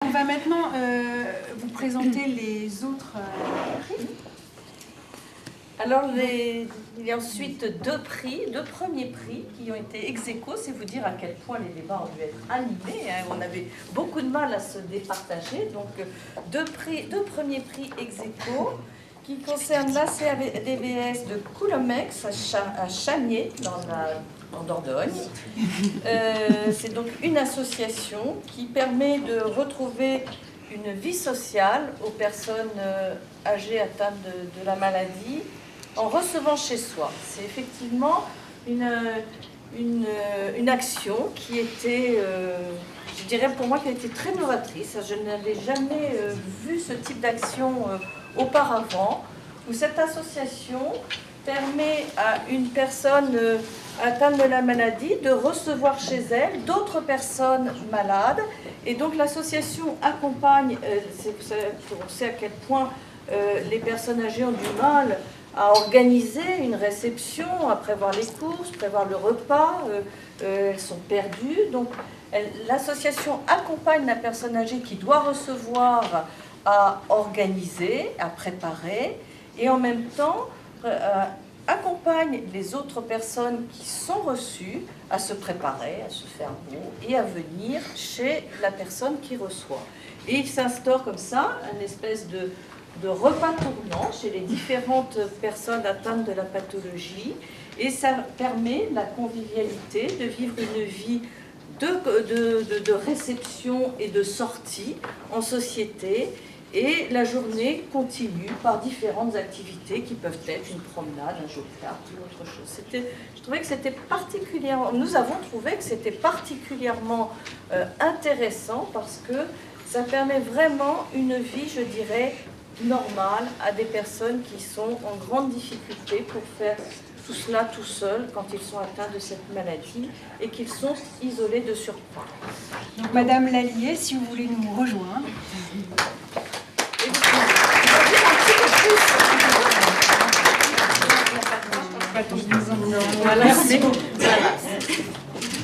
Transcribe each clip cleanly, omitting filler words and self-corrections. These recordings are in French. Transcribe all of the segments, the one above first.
on va maintenant vous présenter les autres prix. Alors, il y a ensuite deux premiers prix qui ont été ex aequo. C'est vous dire à quel point les débats ont dû être animés. Hein. On avait beaucoup de mal à se départager. Donc, deux premiers prix ex aequo qui concernent l'ACDVS de Coulommex à Chaniers, en Dordogne. C'est donc une association qui permet de retrouver une vie sociale aux personnes âgées atteintes de la maladie en recevant chez soi. C'est effectivement une action qui était, je dirais pour moi, qui a été très novatrice. Je n'avais jamais vu ce type d'action auparavant, où cette association permet à une personne atteinte de la maladie de recevoir chez elle d'autres personnes malades. Et donc l'association accompagne, on sait à quel point les personnes âgées ont du mal à organiser une réception, à prévoir les courses, prévoir le repas, elles sont perdues. Donc l'association accompagne la personne âgée qui doit recevoir à organiser, à préparer, et en même temps accompagne les autres personnes qui sont reçues à se préparer, à se faire beau et à venir chez la personne qui reçoit. Et il s'instaure comme ça une espèce de repas tournant chez les différentes personnes atteintes de la pathologie, et ça permet la convivialité, de vivre une vie de réception et de sortie en société. Et la journée continue par différentes activités qui peuvent être une promenade, un jeu de cartes ou autre chose. Je trouvais que c'était particulièrement, nous avons trouvé que c'était particulièrement intéressant parce que ça permet vraiment une vie, je dirais, normale à des personnes qui sont en grande difficulté pour faire tout cela tout seul quand ils sont atteints de cette maladie et qu'ils sont isolés de surcroît. Donc, Madame Lallier, si vous voulez nous rejoindre. Voilà,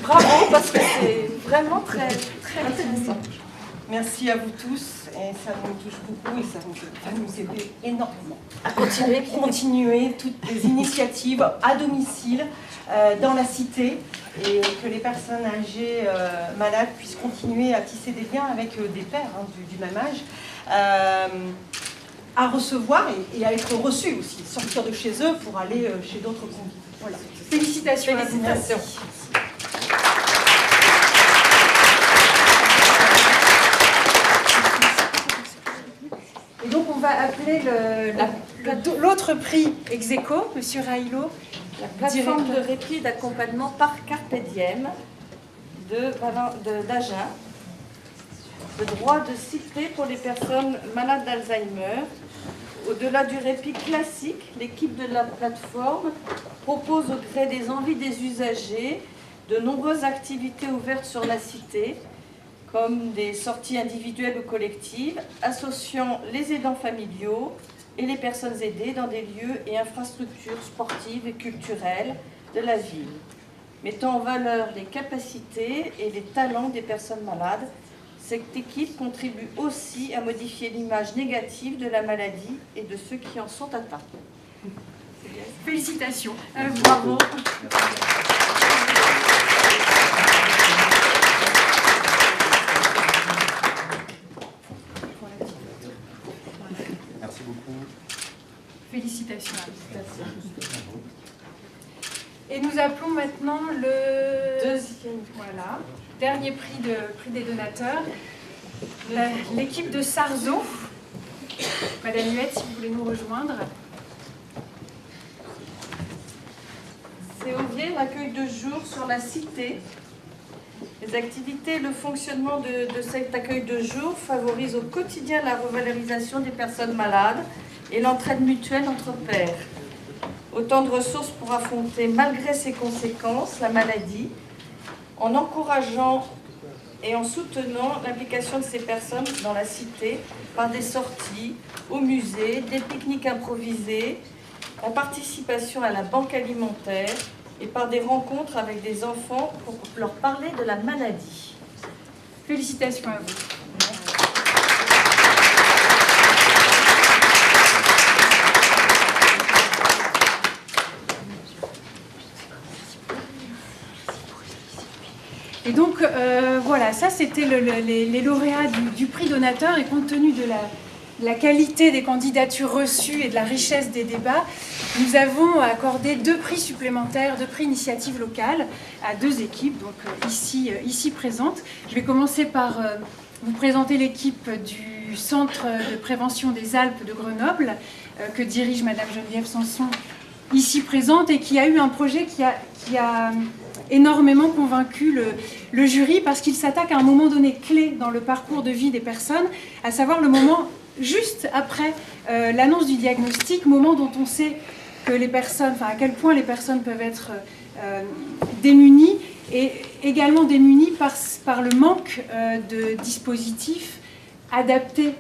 bravo, parce que c'est vraiment très, très intéressant. Merci à vous tous, et ça nous touche beaucoup et ça va nous aider énormément À continuer toutes les initiatives à domicile dans la cité, et que les personnes âgées malades puissent continuer à tisser des liens avec des pairs du même âge, à recevoir et à être reçus aussi, sortir de chez eux pour aller chez d'autres convives. Voilà. Félicitations. Félicitations. Et donc on va appeler l'autre prix ex aequo, Monsieur Railo. La plateforme de répit et d'accompagnement par Carpe Diem d'Agen. Le droit de citer pour les personnes malades d'Alzheimer. Au-delà du répit classique, l'équipe de la plateforme propose au gré des envies des usagers de nombreuses activités ouvertes sur la cité, comme des sorties individuelles ou collectives, associant les aidants familiaux et les personnes aidées dans des lieux et infrastructures sportives et culturelles de la ville, mettant en valeur les capacités et les talents des personnes malades. Cette équipe contribue aussi à modifier l'image négative de la maladie et de ceux qui en sont atteints. Félicitations. Bravo. Merci beaucoup. Félicitations. Et nous appelons maintenant le dernier prix des donateurs, l'équipe de Sarzeau. Madame Huette, si vous voulez nous rejoindre. C'est ouvrir l'accueil de jour sur la cité. Les activités et le fonctionnement de cet accueil de jour favorisent au quotidien la revalorisation des personnes malades et l'entraide mutuelle entre pairs. Autant de ressources pour affronter, malgré ses conséquences, la maladie, en encourageant et en soutenant l'implication de ces personnes dans la cité par des sorties au musée, des pique-niques improvisés, en participation à la banque alimentaire et par des rencontres avec des enfants pour leur parler de la maladie. Félicitations à vous. voilà, ça c'était les lauréats du prix donateur, et compte tenu de la qualité des candidatures reçues et de la richesse des débats, nous avons accordé 2 prix supplémentaires, 2 prix initiative locale à 2 équipes, donc ici présentes. Je vais commencer par vous présenter l'équipe du Centre de prévention des Alpes de Grenoble, que dirige Madame Geneviève Sanson, ici présente, et qui a eu un projet qui a énormément convaincu le jury, parce qu'il s'attaque à un moment donné clé dans le parcours de vie des personnes, à savoir le moment juste après l'annonce du diagnostic, moment dont on sait que les personnes, enfin à quel point les personnes peuvent être démunies, et également démunies par le manque de dispositifs adaptés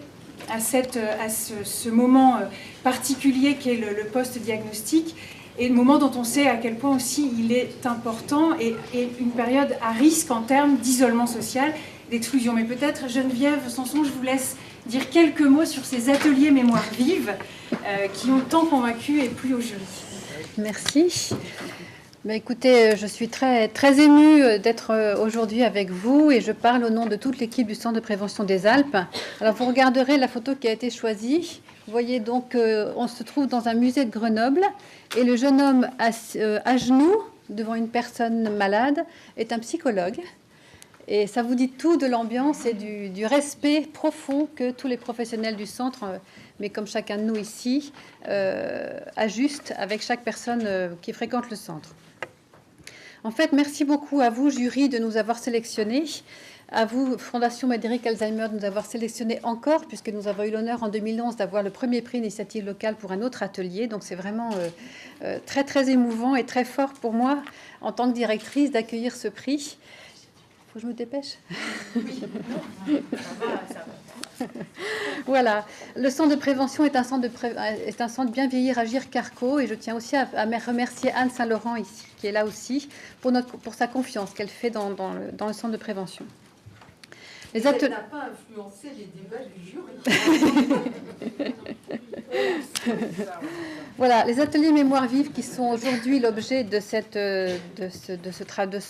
à ce moment particulier qu'est le post-diagnostic, et le moment dont on sait à quel point aussi il est important, et une période à risque en termes d'isolement social, d'exclusion. Mais peut-être, Geneviève Sanson, je vous laisse dire quelques mots sur ces ateliers mémoire vive qui ont tant convaincu et plu au jury. Merci. Écoutez, je suis très émue d'être aujourd'hui avec vous, et je parle au nom de toute l'équipe du Centre de prévention des Alpes. Alors, vous regarderez la photo qui a été choisie. Vous voyez donc, on se trouve dans un musée de Grenoble, et le jeune homme à genoux devant une personne malade est un psychologue. Et ça vous dit tout de l'ambiance et du respect profond que tous les professionnels du centre, mais comme chacun de nous ici, ajustent avec chaque personne qui fréquente le centre. En fait, merci beaucoup à vous, jury, de nous avoir sélectionnés. À vous, Fondation Médéric Alzheimer, de nous avoir sélectionnés encore, puisque nous avons eu l'honneur en 2011 d'avoir le premier prix initiative locale pour un autre atelier. Donc c'est vraiment très émouvant et très fort pour moi, en tant que directrice, d'accueillir ce prix. Faut que je me dépêche. Oui. Ça va. Voilà. Le centre de prévention est un centre bien vieillir, agir Carco, et je tiens aussi à remercier Anne Saint-Laurent ici, qui est là aussi, pour sa confiance qu'elle fait dans le centre de prévention. Elle n'a pas influencé les débats du jury. Voilà, les ateliers mémoire vive qui sont aujourd'hui l'objet de ce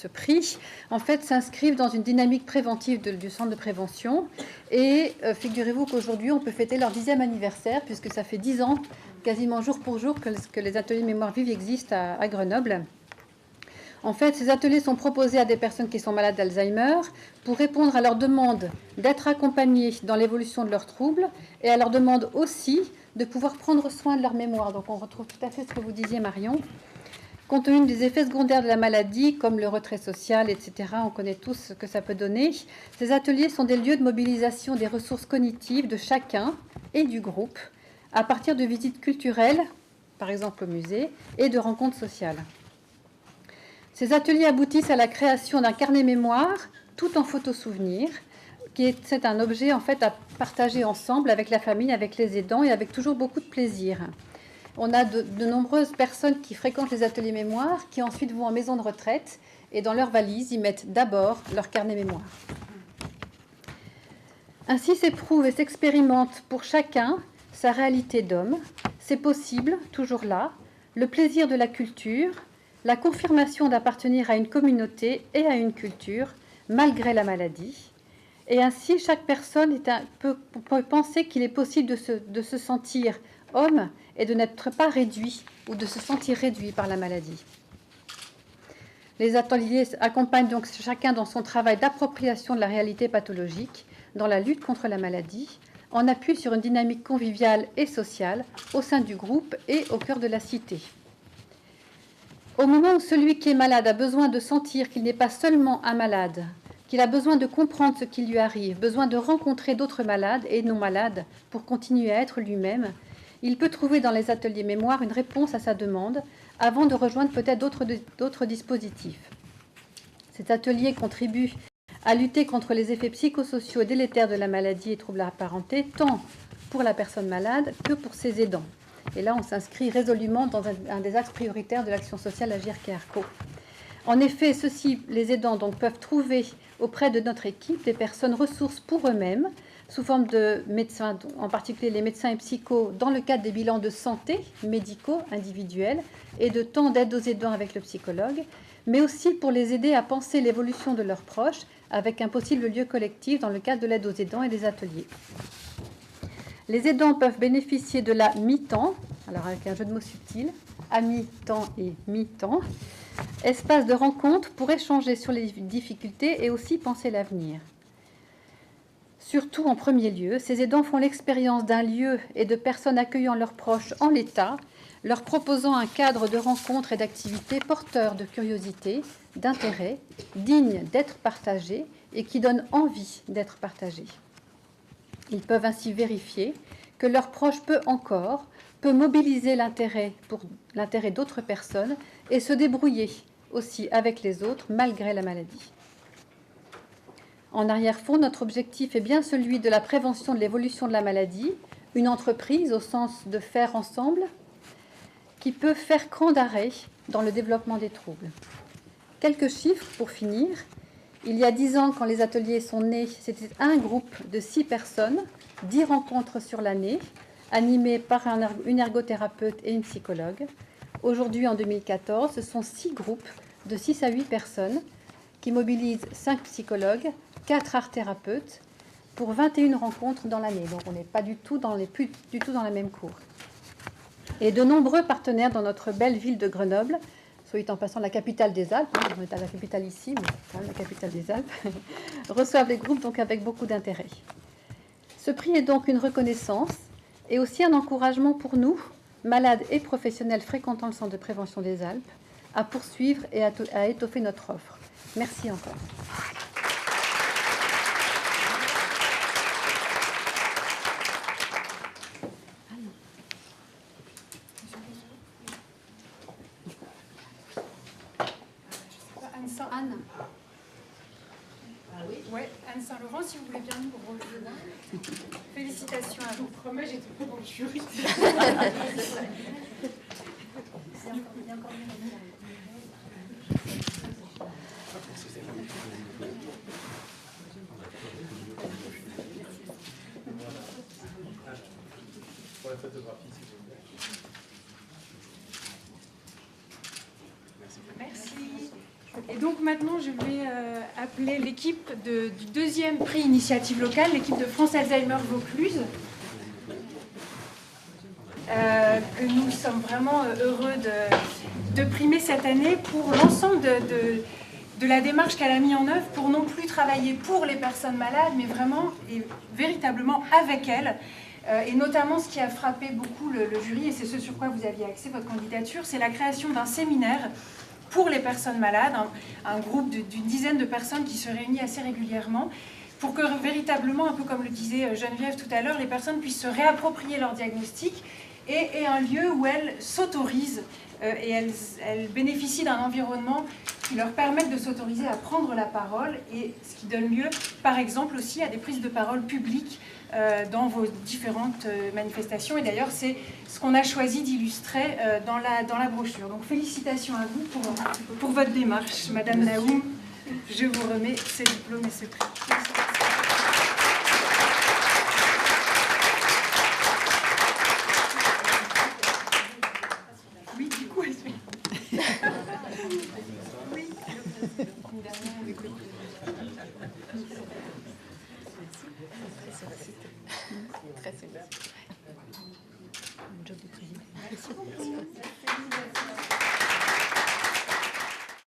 prix, en fait, s'inscrivent dans une dynamique préventive du centre de prévention. Et figurez-vous qu'aujourd'hui, on peut fêter leur 10e anniversaire, puisque ça fait 10 ans, quasiment jour pour jour, que les ateliers mémoire vive existent à Grenoble. En fait, ces ateliers sont proposés à des personnes qui sont malades d'Alzheimer pour répondre à leur demande d'être accompagnées dans l'évolution de leurs troubles, et à leur demande aussi de pouvoir prendre soin de leur mémoire. Donc on retrouve tout à fait ce que vous disiez, Marion. Compte tenu des effets secondaires de la maladie, comme le retrait social, etc., on connaît tous ce que ça peut donner. Ces ateliers sont des lieux de mobilisation des ressources cognitives de chacun et du groupe, à partir de visites culturelles, par exemple au musée, et de rencontres sociales. Ces ateliers aboutissent à la création d'un carnet mémoire, tout en photo-souvenir, c'est un objet en fait à partager ensemble avec la famille, avec les aidants, et avec toujours beaucoup de plaisir. On a de nombreuses personnes qui fréquentent les ateliers mémoire, qui ensuite vont en maison de retraite, et dans leur valise, ils mettent d'abord leur carnet mémoire. Ainsi s'éprouve et s'expérimente pour chacun sa réalité d'homme. C'est possible, toujours là, le plaisir de la culture, la confirmation d'appartenir à une communauté et à une culture, malgré la maladie. Et ainsi, chaque personne peut penser qu'il est possible de se sentir homme et de n'être pas réduit ou de se sentir réduit par la maladie. Les ateliers accompagnent donc chacun dans son travail d'appropriation de la réalité pathologique, dans la lutte contre la maladie, en appui sur une dynamique conviviale et sociale au sein du groupe et au cœur de la cité. Au moment où celui qui est malade a besoin de sentir qu'il n'est pas seulement un malade, qu'il a besoin de comprendre ce qui lui arrive, besoin de rencontrer d'autres malades et non malades pour continuer à être lui-même, il peut trouver dans les ateliers mémoire une réponse à sa demande avant de rejoindre peut-être d'autres dispositifs. Cet atelier contribue à lutter contre les effets psychosociaux délétères de la maladie et troubles apparentés, tant pour la personne malade que pour ses aidants. Et là, on s'inscrit résolument dans un des axes prioritaires de l'action sociale Agir Carco. En effet, les aidants donc, peuvent trouver auprès de notre équipe des personnes ressources pour eux-mêmes, sous forme de médecins, en particulier les médecins et psychos, dans le cadre des bilans de santé médicaux individuels et de temps d'aide aux aidants avec le psychologue, mais aussi pour les aider à penser l'évolution de leurs proches avec un possible lieu collectif dans le cadre de l'aide aux aidants et des ateliers. Les aidants peuvent bénéficier de la mi-temps, alors avec un jeu de mots subtil, à mi-temps et mi-temps, espace de rencontre pour échanger sur les difficultés et aussi penser l'avenir. Surtout, en premier lieu, ces aidants font l'expérience d'un lieu et de personnes accueillant leurs proches en l'état, leur proposant un cadre de rencontres et d'activités porteur de curiosité, d'intérêt, digne d'être partagé et qui donne envie d'être partagé. Ils peuvent ainsi vérifier que leur proche peut mobiliser l'intérêt d'autres personnes et se débrouiller aussi avec les autres malgré la maladie. En arrière-fond, notre objectif est bien celui de la prévention de l'évolution de la maladie, une entreprise au sens de faire ensemble, qui peut faire cran d'arrêt dans le développement des troubles. Quelques chiffres pour finir. Il y a 10 ans, quand les ateliers sont nés, c'était un groupe de 6 personnes, 10 rencontres sur l'année, animées par une ergothérapeute et une psychologue. Aujourd'hui, en 2014, ce sont 6 groupes de 6 à 8 personnes qui mobilisent 5 psychologues, 4 art-thérapeutes pour 21 rencontres dans l'année. Donc on n'est pas plus du tout dans la même cour. Et de nombreux partenaires dans notre belle ville de Grenoble, soit en passant la capitale des Alpes, on est à la capitale ici, mais quand même la capitale des Alpes, reçoivent les groupes donc avec beaucoup d'intérêt. Ce prix est donc une reconnaissance et aussi un encouragement pour nous, malades et professionnels fréquentant le centre de prévention des Alpes, à poursuivre et à étoffer notre offre. Merci encore. Anne. Ah oui. Ouais, Anne Saint-Laurent, si vous voulez bien nous rejoindre. Félicitations à vous. Je vous promets, j'étais pas dans le jury. Pour la photographie, s'il vous plaît. Merci. Et donc maintenant, je vais appeler l'équipe du deuxième prix initiative locale, l'équipe de France Alzheimer Vaucluse, que nous sommes vraiment heureux de primer cette année pour l'ensemble de la démarche qu'elle a mis en œuvre pour non plus travailler pour les personnes malades, mais vraiment et véritablement avec elles. Et notamment, ce qui a frappé beaucoup le jury, et c'est ce sur quoi vous aviez axé votre candidature, c'est la création d'un séminaire pour les personnes malades, un groupe d'une dizaine de personnes qui se réunit assez régulièrement, pour que véritablement, un peu comme le disait Geneviève tout à l'heure, les personnes puissent se réapproprier leur diagnostic et un lieu où elles s'autorisent et elles bénéficient d'un environnement qui leur permette de s'autoriser à prendre la parole, et ce qui donne lieu, par exemple, aussi à des prises de parole publiques dans vos différentes manifestations. Et d'ailleurs, c'est ce qu'on a choisi d'illustrer dans la brochure. Donc, félicitations à vous pour votre démarche. Madame Naoum, je vous remets ce diplôme et ce prix. Oui, du coup, elle fait. Oui. Très sympa. Un job de président. Merci beaucoup.